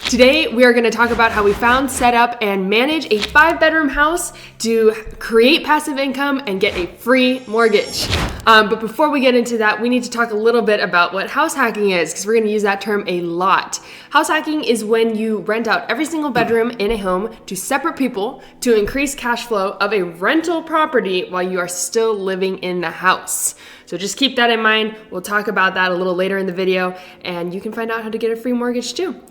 Today, we are going to talk about how we found, set up, and manage a 5-bedroom house to create passive income and get a free mortgage. But before we get into that, we need to talk a little bit about what house hacking is, because we're going to use that term a lot. House hacking is when you rent out every single bedroom in a home to separate people to increase cash flow of a rental property while you are still living in the house. So just keep that in mind. We'll talk about that a little later in the video, and you can find out how to get a free mortgage too.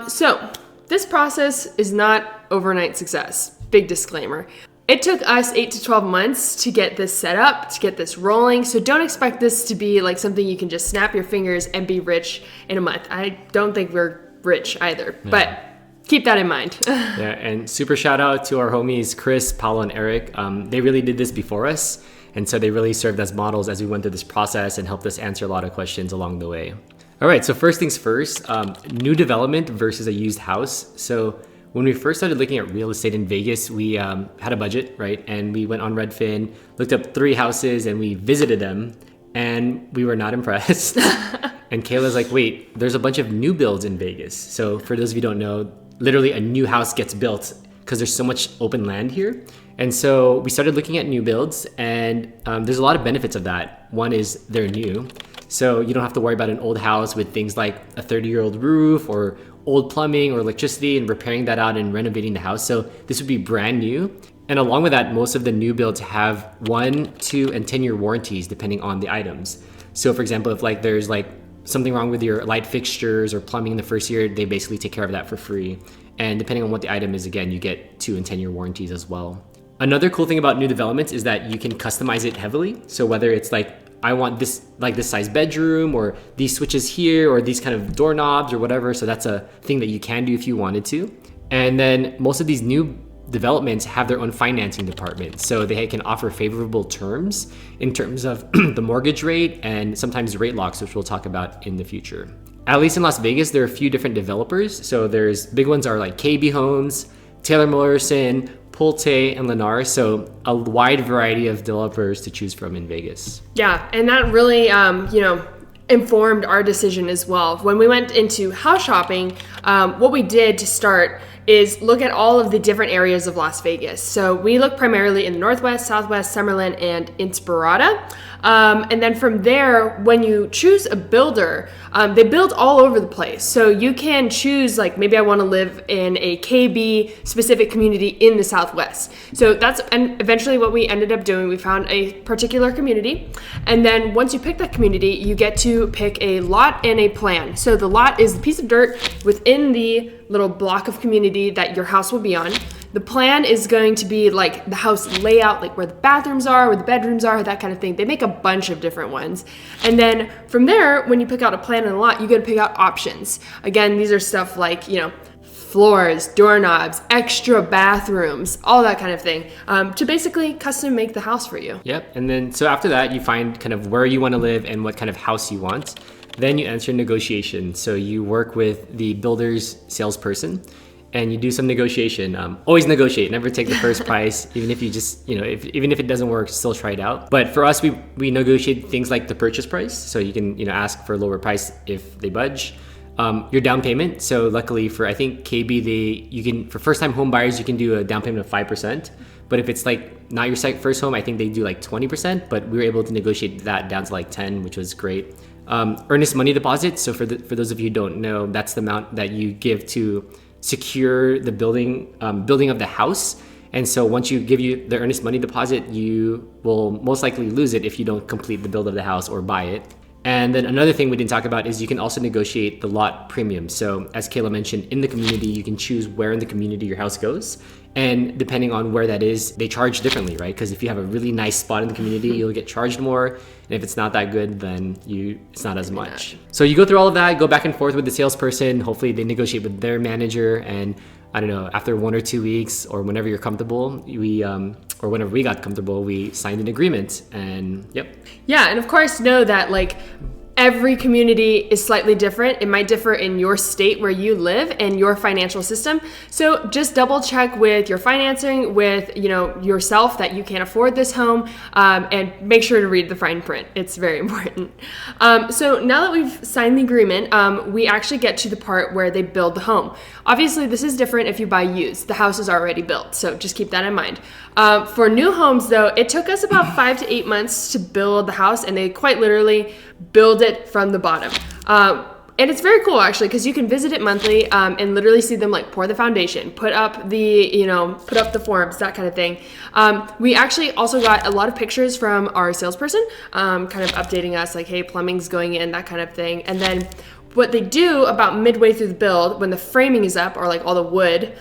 So this process is not overnight success. Big disclaimer. It took us 8 to 12 months to get this set up, to get this rolling. So don't expect this to be like something you can just snap your fingers and be rich in a month. I don't think we're rich either, but keep that in mind. Yeah, and super shout out to our homies, Chris, Paolo, and Eric. They really did this before us. And so they really served as models as we went through this process and helped us answer a lot of questions along the way. All right, so first things first, new development versus a used house. So when we first started looking at real estate in Vegas, we had a budget, right? And we went on Redfin, looked up 3 houses, and we visited them, and we were not impressed. And Kayla's like, wait, there's a bunch of new builds in Vegas. So for those of you who don't know, literally a new house gets built because there's so much open land here. And so we started looking at new builds, and there's a lot of benefits of that. One is they're new. So you don't have to worry about an old house with things like a 30-year-old roof or old plumbing or electricity and repairing that out and renovating the house. So this would be brand new. And along with that, most of the new builds have 1, 2, and 10-year warranties depending on the items. So for example, if like there's like something wrong with your light fixtures or plumbing in the first year, they basically take care of that for free. And depending on what the item is, again, you get 2 and 10-year warranties as well. Another cool thing about new developments is that you can customize it heavily. So whether it's like, I want this size bedroom or these switches here or these kind of doorknobs or whatever. So that's a thing that you can do if you wanted to. And then most of these new developments have their own financing department. So they can offer favorable terms in terms of the mortgage rate and sometimes rate locks, which we'll talk about in the future. At least in Las Vegas, there are a few different developers. So there's big ones are like KB Homes, Taylor Morrison, Pulte, and Lennar. So a wide variety of developers to choose from in Vegas. Yeah, and that really, informed our decision as well. When we went into house shopping, what we did to start is look at all of the different areas of Las Vegas. So we look primarily in the Northwest, Southwest, Summerlin, and Inspirada. And then from there, when you choose a builder, they build all over the place. So you can choose, like, maybe I want to live in a KB specific community in the Southwest. So that's eventually what we ended up doing. We found a particular community. And then once you pick that community, you get to pick a lot and a plan. So the lot is the piece of dirt within the little block of community that your house will be on. The plan is going to be like the house layout, like where the bathrooms are, where the bedrooms are, that kind of thing. They make a bunch of different ones. And then from there, when you pick out a plan and a lot, you get to pick out options. Again, these are stuff like, floors, doorknobs, extra bathrooms, all that kind of thing, to basically custom make the house for you. Yep. And then so after that, you find kind of where you want to live and what kind of house you want. Then you enter negotiation. So you work with the builder's salesperson and you do some negotiation. Always negotiate, never take the first price, even if you just, even if it doesn't work, still try it out. But for us, we negotiate things like the purchase price. So you can, ask for a lower price if they budge. Your down payment. So luckily for, I think KB, for first time home buyers, you can do a down payment of 5%. But if it's like not your first home, I think they do like 20%, but we were able to negotiate that down to like 10, which was great. Earnest money deposit. So for those of you who don't know, that's the amount that you give to secure the building of the house. And so once you give the earnest money deposit, you will most likely lose it if you don't complete the build of the house or buy it. And then another thing we didn't talk about is you can also negotiate the lot premium. So as Kayla mentioned, in the community, you can choose where in the community your house goes. And depending on where that is, they charge differently, right? Because if you have a really nice spot in the community, you'll get charged more. And if it's not that good, then it's not as much. So you go through all of that, go back and forth with the salesperson. Hopefully they negotiate with their manager. And I don't know, after 1 or 2 weeks or whenever you're comfortable, whenever we got comfortable, we signed an agreement and yep. Yeah, and of course know that Every community is slightly different. It might differ in your state where you live and your financial system. So just double check with your financing, with yourself, that you can afford this home, and make sure to read the fine print. It's very important. So now that we've signed the agreement, we actually get to the part where they build the home. Obviously, this is different if you buy used. The house is already built, so just keep that in mind. For new homes, though, it took us about 5 to 8 months to build the house, and they quite literally build it from the bottom. And it's very cool, actually, because you can visit it monthly and literally see them like pour the foundation, put up the forms, that kind of thing. We actually also got a lot of pictures from our salesperson, kind of updating us like, hey, plumbing's going in, that kind of thing. And then what they do about midway through the build, when the framing is up, or like all the wood,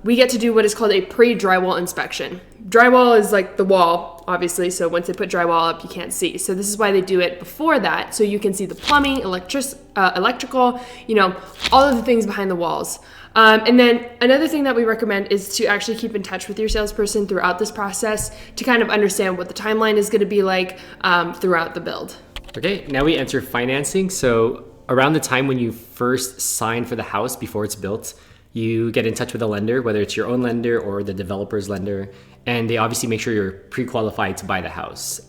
we get to do what is called a pre-drywall inspection. Drywall is like the wall, obviously, so once they put drywall up, you can't see. So this is why they do it before that, so you can see the plumbing, electrical, all of the things behind the walls. And then another thing that we recommend is to actually keep in touch with your salesperson throughout this process to kind of understand what the timeline is going to be like throughout the build. Okay, now we enter financing. So around the time when you first sign for the house before it's built, you get in touch with a lender, whether it's your own lender or the developer's lender, and they obviously make sure you're pre-qualified to buy the house.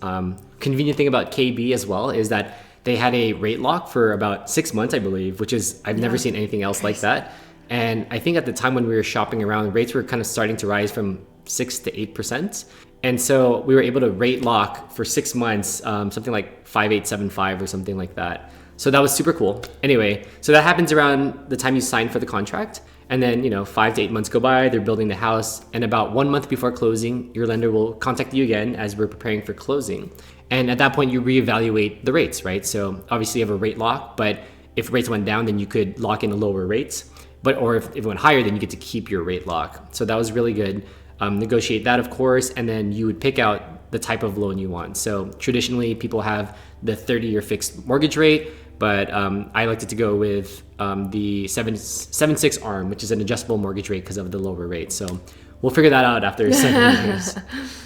Convenient thing about KB as well is that they had a rate lock for about 6 months, I believe, which is, I've never seen anything else like that. And I think at the time when we were shopping around, rates were kind of starting to rise from 6 to 8%. And so we were able to rate lock for 6 months, something like 5875 or something like that. So that was super cool. Anyway, so that happens around the time you sign for the contract. And then, 5 to 8 months go by, they're building the house. And about 1 month before closing, your lender will contact you again as we're preparing for closing. And at that point, you reevaluate the rates, right? So obviously you have a rate lock, but if rates went down, then you could lock in a lower rates. Or if it went higher, then you get to keep your rate lock. So that was really good. Negotiate that, of course, and then you would pick out the type of loan you want. So traditionally, people have the 30-year fixed mortgage rate, but I liked it to go with the 7.6 ARM, which is an adjustable mortgage rate because of the lower rate. So we'll figure that out after 7 years.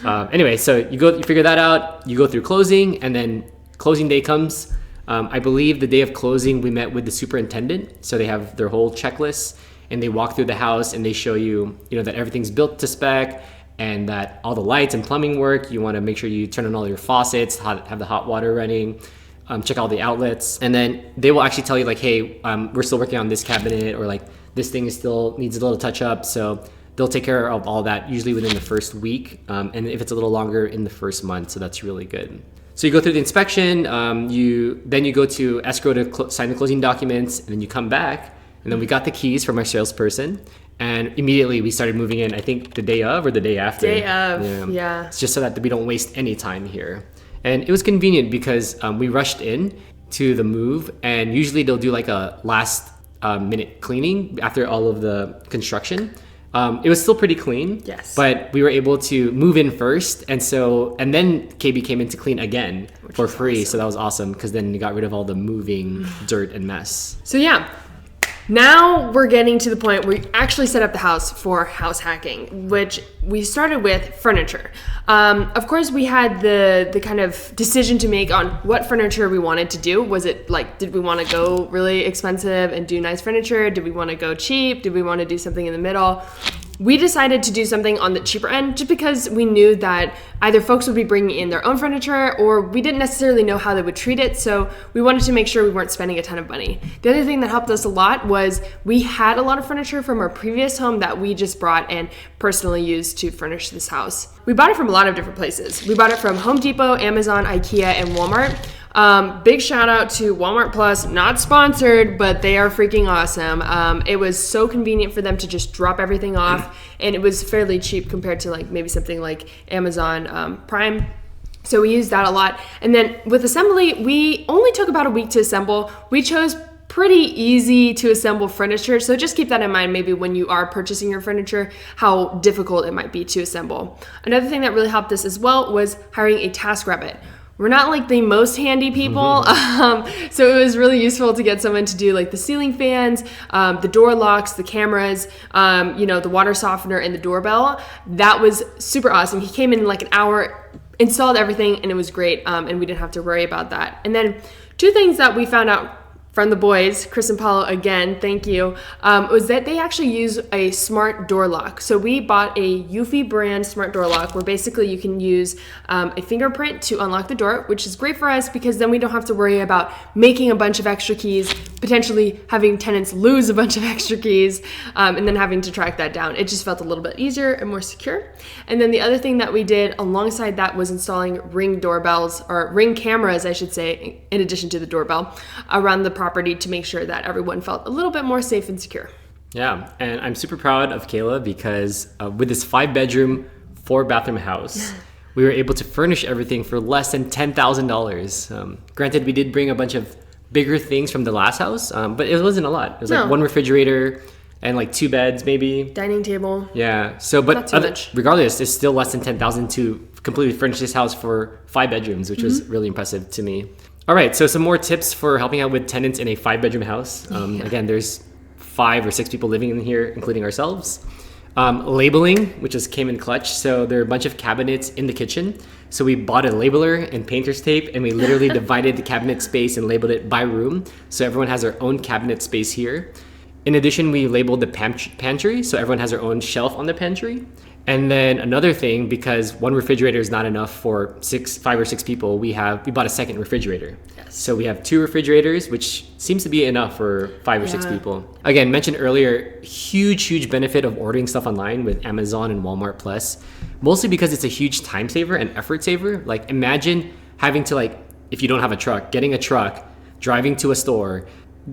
Anyway, so you figure that out, you go through closing, and then closing day comes. I believe the day of closing, we met with the superintendent. So they have their whole checklist, and they walk through the house and they show you, that everything's built to spec and that all the lights and plumbing work. You want to make sure you turn on all your faucets, have the hot water running, check all the outlets. And then they will actually tell you like, hey, we're still working on this cabinet, or like this thing still needs a little touch up. So they'll take care of all that usually within the first week. And if it's a little longer, in the first month. So that's really good. So you go through the inspection, you go to escrow to sign the closing documents, and then you come back. And then we got the keys from our salesperson, and immediately we started moving in, I think the day of or the day after. Day of, yeah. It's just so that we don't waste any time here. And it was convenient because we rushed in to the move, and usually they'll do like a last minute cleaning after all of the construction. It was still pretty clean, yes, but we were able to move in first, and then KB came in to clean again for free. Awesome. So that was awesome because then you got rid of all the moving dirt and mess. So yeah. Now we're getting to the point where we actually set up the house for house hacking, which we started with furniture. Of course, we had the kind of decision to make on what furniture we wanted to do. Was it like, did we want to go really expensive and do nice furniture? Did we want to go cheap? Did we want to do something in the middle? We decided to do something on the cheaper end just because we knew that either folks would be bringing in their own furniture, or we didn't necessarily know how they would treat it, so we wanted to make sure we weren't spending a ton of money. The other thing that helped us a lot was we had a lot of furniture from our previous home that we just brought and personally used to furnish this house. We bought it from a lot of different places. We bought it from Home Depot, Amazon, IKEA, and Walmart. Big shout out to Walmart Plus, not sponsored, but they are freaking awesome. It was so convenient for them to just drop everything off, and it was fairly cheap compared to like maybe something like Amazon Prime. So we used that a lot. And then with assembly, we only took about a week to assemble. We chose pretty easy to assemble furniture, so just keep that in mind maybe when you are purchasing your furniture, how difficult it might be to assemble. Another thing that really helped us as well was hiring a TaskRabbit. We're not like the most handy people, so it was really useful to get someone to do like the ceiling fans, the door locks, the cameras, the water softener, and the doorbell. That was super awesome. He came in like an hour, installed everything, and it was great, and we didn't have to worry about that. And then two things that we found out from the boys, Chris and Paulo, again, thank you, was that they actually use a smart door lock. So we bought a Eufy brand smart door lock where basically you can use a fingerprint to unlock the door, which is great for us because then we don't have to worry about making a bunch of extra keys, potentially having tenants lose a bunch of extra keys, and then having to track that down. It just felt a little bit easier and more secure. And then the other thing that we did alongside that was installing Ring doorbells, or Ring cameras, I should say, in addition to the doorbell, around the property to make sure that everyone felt a little bit more safe and secure. Yeah, and I'm super proud of Kayla because with this 5-bedroom, 4-bathroom house, we were able to furnish everything for less than $10,000. Granted, we did bring a bunch of bigger things from the last house, but it wasn't a lot. It was like one refrigerator and like 2 beds maybe. Dining table. Yeah, so but regardless, it's still less than $10,000 to completely furnish this house for 5 bedrooms, which was really impressive to me. All right, so some more tips for helping out with tenants in a 5-bedroom house. Again, there's 5 or 6 people living in here, including ourselves. Labeling, which came in clutch. So there are a bunch of cabinets in the kitchen. So we bought a labeler and painter's tape, and we literally divided the cabinet space and labeled it by room. So everyone has their own cabinet space here. In addition, we labeled the pantry, so everyone has their own shelf on the pantry. And then another thing, because one refrigerator is not enough for 5 or 6 people, we bought a second refrigerator. Yes. So we have 2 refrigerators, which seems to be enough for 5 or 6 people. Again, mentioned earlier, huge benefit of ordering stuff online with Amazon and Walmart Plus, mostly because it's a huge time saver and effort saver. Like imagine having to if you don't have a truck, getting a truck, driving to a store,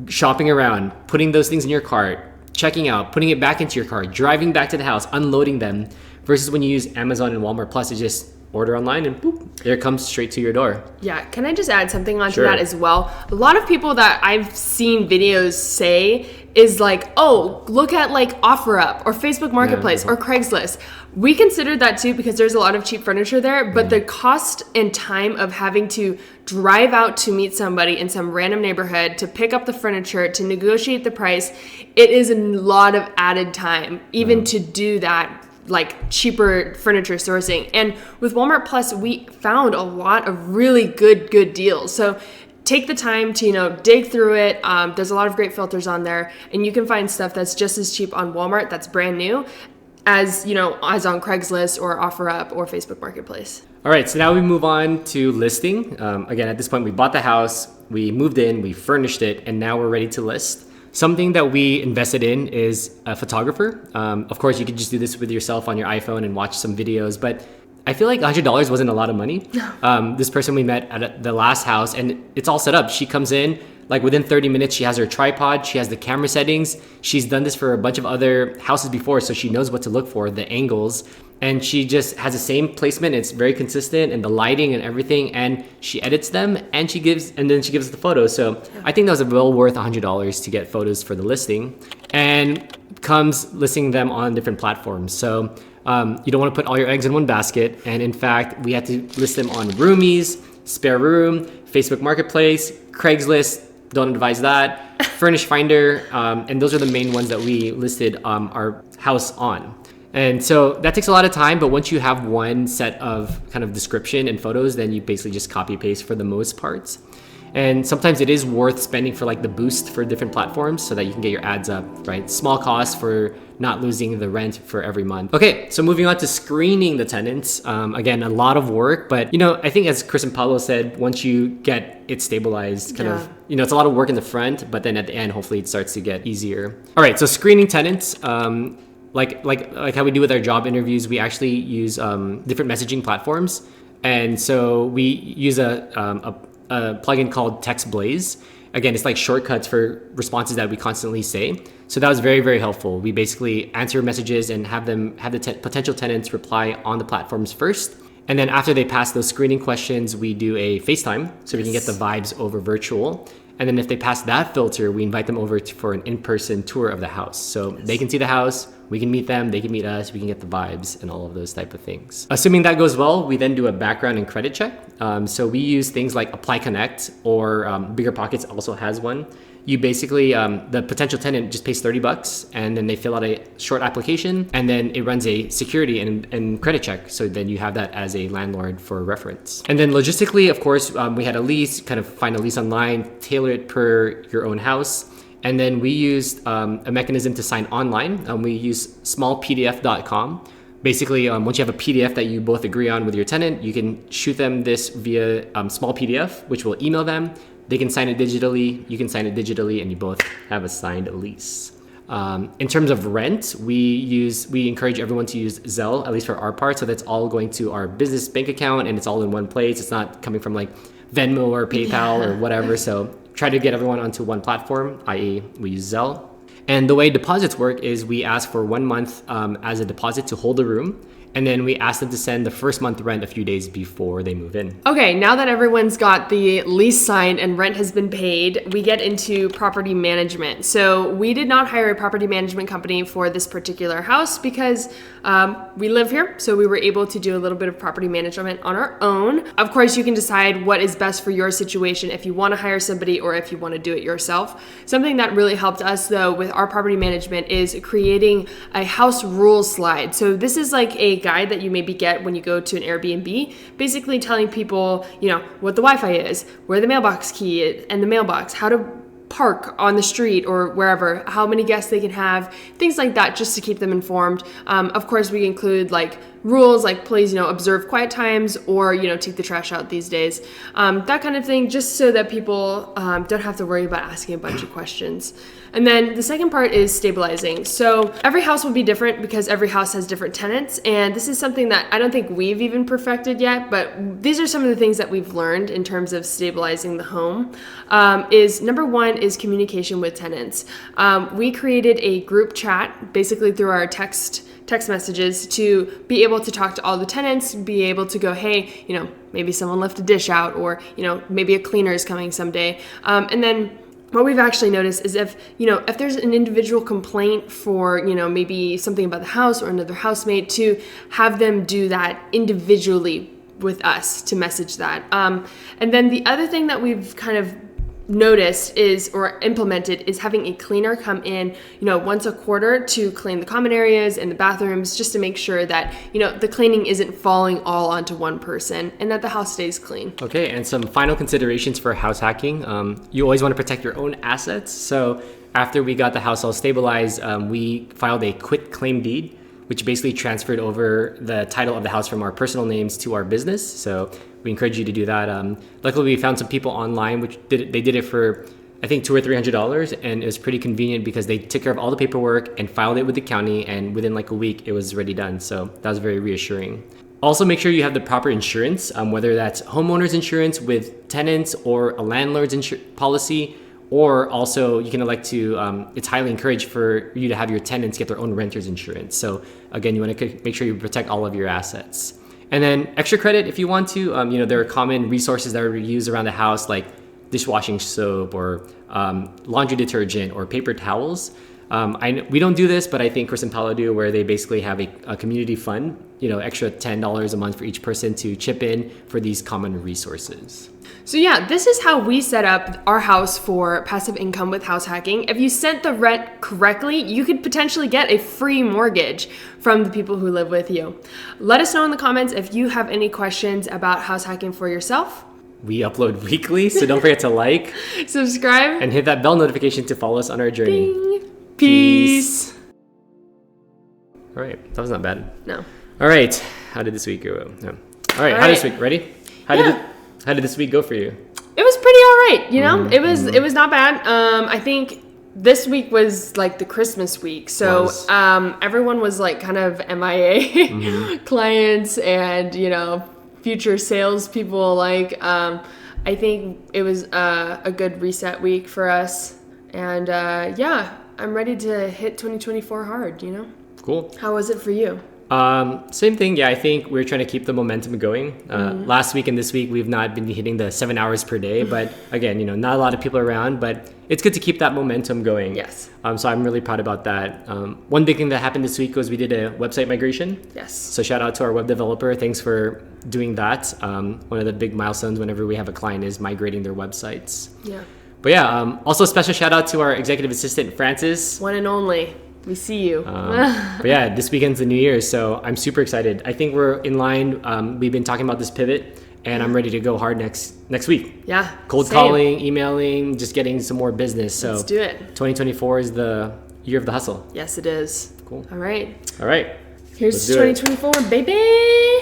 shopping around, putting those things in your cart, checking out, putting it back into your car, driving back to the house, unloading them, versus when you use Amazon and Walmart Plus, you just order online and boop, there it comes straight to your door. Yeah, can I just add something onto that as well? A lot of people that I've seen videos say is like, oh, look at like OfferUp or Facebook Marketplace or Craigslist. We considered that too because there's a lot of cheap furniture there, but the cost and time of having to drive out to meet somebody in some random neighborhood to pick up the furniture, to negotiate the price, it is a lot of added time, even to do that, like cheaper furniture sourcing. And with Walmart Plus, we found a lot of really good deals. So take the time to, dig through it. There's a lot of great filters on there, and you can find stuff that's just as cheap on Walmart that's brand new as on Craigslist or OfferUp or Facebook Marketplace. All right, so now we move on to listing. Again, at this point, we bought the house, we moved in, we furnished it, and now we're ready to list. Something that we invested in is a photographer. Of course, you could just do this with yourself on your iPhone and watch some videos, but I feel like $100 wasn't a lot of money. This person we met at the last house, and it's all set up. She comes in, like within 30 minutes, she has her tripod, she has the camera settings. She's done this for a bunch of other houses before, so she knows what to look for, the angles. And she just has the same placement. It's very consistent, and the lighting and everything. And she edits them, and then she gives us the photos. So I think that was well worth $100 to get photos for the listing, and comes listing them on different platforms. So you don't want to put all your eggs in one basket. And in fact, we had to list them on Roomies, Spare Room, Facebook Marketplace, Craigslist. Don't advise that. Furnish Finder, and those are the main ones that we listed our house on. And so that takes a lot of time, but once you have one set of kind of description and photos, then you basically just copy paste for the most parts. And sometimes it is worth spending for like the boost for different platforms so that you can get your ads up, right? Small cost for not losing the rent for every month. Okay, so moving on to screening the tenants. Again, a lot of work, but I think as Chris and Paulo said, once you get it stabilized, it's a lot of work in the front, but then at the end, hopefully it starts to get easier. All right, so screening tenants. Like how we do with our job interviews, we actually use different messaging platforms. And so we use a plugin called Text Blaze. Again, it's like shortcuts for responses that we constantly say. So that was very, very helpful. We basically answer messages and have the potential tenants reply on the platforms first. And then after they pass those screening questions, we do a FaceTime so we can get the vibes over virtual. And then if they pass that filter, we invite them over for an in-person tour of the house. So they can see the house, we can meet them, they can meet us, we can get the vibes and all of those type of things. Assuming that goes well, we then do a background and credit check. So we use things like Apply Connect, or Bigger Pockets also has one. you basically, the potential tenant just pays $30 and then they fill out a short application and then it runs a security and credit check. So then you have that as a landlord for reference. And then logistically, of course, we had a lease, kind of find a lease online, tailor it per your own house. And then we used a mechanism to sign online. We use smallpdf.com. Basically, once you have a PDF that you both agree on with your tenant, you can shoot them this via small PDF, which will email them. They can sign it digitally, you can sign it digitally, and you both have a signed lease. In terms of rent, we encourage everyone to use Zelle, at least for our part. So that's all going to our business bank account and it's all in one place. It's not coming from like Venmo or PayPal or whatever. So try to get everyone onto one platform, i.e. we use Zelle. And the way deposits work is we ask for 1 month as a deposit to hold the room. And then we ask them to send the first month rent a few days before they move in. Okay, now that everyone's got the lease signed and rent has been paid, we get into property management. So we did not hire a property management company for this particular house because we live here. So we were able to do a little bit of property management on our own. Of course, you can decide what is best for your situation if you want to hire somebody or if you want to do it yourself. Something that really helped us though with our property management is creating a house rules slide. So this is like a guide that you maybe get when you go to an Airbnb, basically telling people, what the Wi-Fi is, where the mailbox key is, and the mailbox, how to park on the street or wherever, how many guests they can have, things like that, just to keep them informed. Of course, we include like rules like please, observe quiet times or, take the trash out these days. That kind of thing, just so that people don't have to worry about asking a bunch of questions. And then the second part is stabilizing. So every house will be different because every house has different tenants. And this is something that I don't think we've even perfected yet, but these are some of the things that we've learned in terms of stabilizing the home. Is number one is communication with tenants. We created a group chat basically through our text messages to be able to talk to all the tenants, be able to go, hey, maybe someone left a dish out or, maybe a cleaner is coming someday. And then what we've actually noticed is if there's an individual complaint for, maybe something about the house or another housemate, to have them do that individually with us to message that. And then the other thing that we've kind of noticed or implemented is having a cleaner come in, once a quarter to clean the common areas and the bathrooms, just to make sure that, the cleaning isn't falling all onto one person and that the house stays clean. Okay, and some final considerations for house hacking. You always want to protect your own assets. So after we got the house all stabilized, we filed a quit claim deed, which basically transferred over the title of the house from our personal names to our business. So we encourage you to do that. Luckily, we found some people online they did it for I think $200 or $300, and it was pretty convenient because they took care of all the paperwork and filed it with the county, and within like a week it was already done. So that was very reassuring. Also, make sure you have the proper insurance, whether that's homeowners insurance with tenants or a landlord's policy. Or also you can elect to, it's highly encouraged for you to have your tenants get their own renter's insurance. So again, you want to make sure you protect all of your assets. And then extra credit if you want to. There are common resources that are used around the house like dishwashing soap or laundry detergent or paper towels. We don't do this, but I think Chris and Paolo do, where they basically have a community fund, extra $10 a month for each person to chip in for these common resources. So yeah, this is how we set up our house for passive income with house hacking. If you sent the rent correctly, you could potentially get a free mortgage from the people who live with you. Let us know in the comments if you have any questions about house hacking for yourself. We upload weekly, so don't forget to like, subscribe, and hit that bell notification to follow us on our journey. Ding. Peace. All right, that was not bad. No. All right, how did this week go? No. All right, how did this week? Ready? How did this week go for you? It was pretty all right, It was not bad. I think this week was like the Christmas week, so everyone was like kind of MIA, clients and future salespeople. Like I think it was a good reset week for us, and I'm ready to hit 2024 hard. Cool. How was it for you? Same thing. Yeah, I think we're trying to keep the momentum going. Last week and this week, we've not been hitting the 7 hours per day, but again, not a lot of people around, but it's good to keep that momentum going. Yes. So I'm really proud about that. One big thing that happened this week was we did a website migration. Yes. So shout out to our web developer. Thanks for doing that. One of the big milestones whenever we have a client is migrating their websites. Yeah. But yeah, also special shout out to our executive assistant, Francis. One and only. We see you. But yeah, this weekend's the New Year's, so I'm super excited. I think we're in line. We've been talking about this pivot, and I'm ready to go hard next week. Yeah. Cold same. calling, emailing, just getting some more business. So Let's do it. 2024 is the year of the hustle. Yes, it is. Cool. All right. All right. Here's Let's do it. 2024, baby.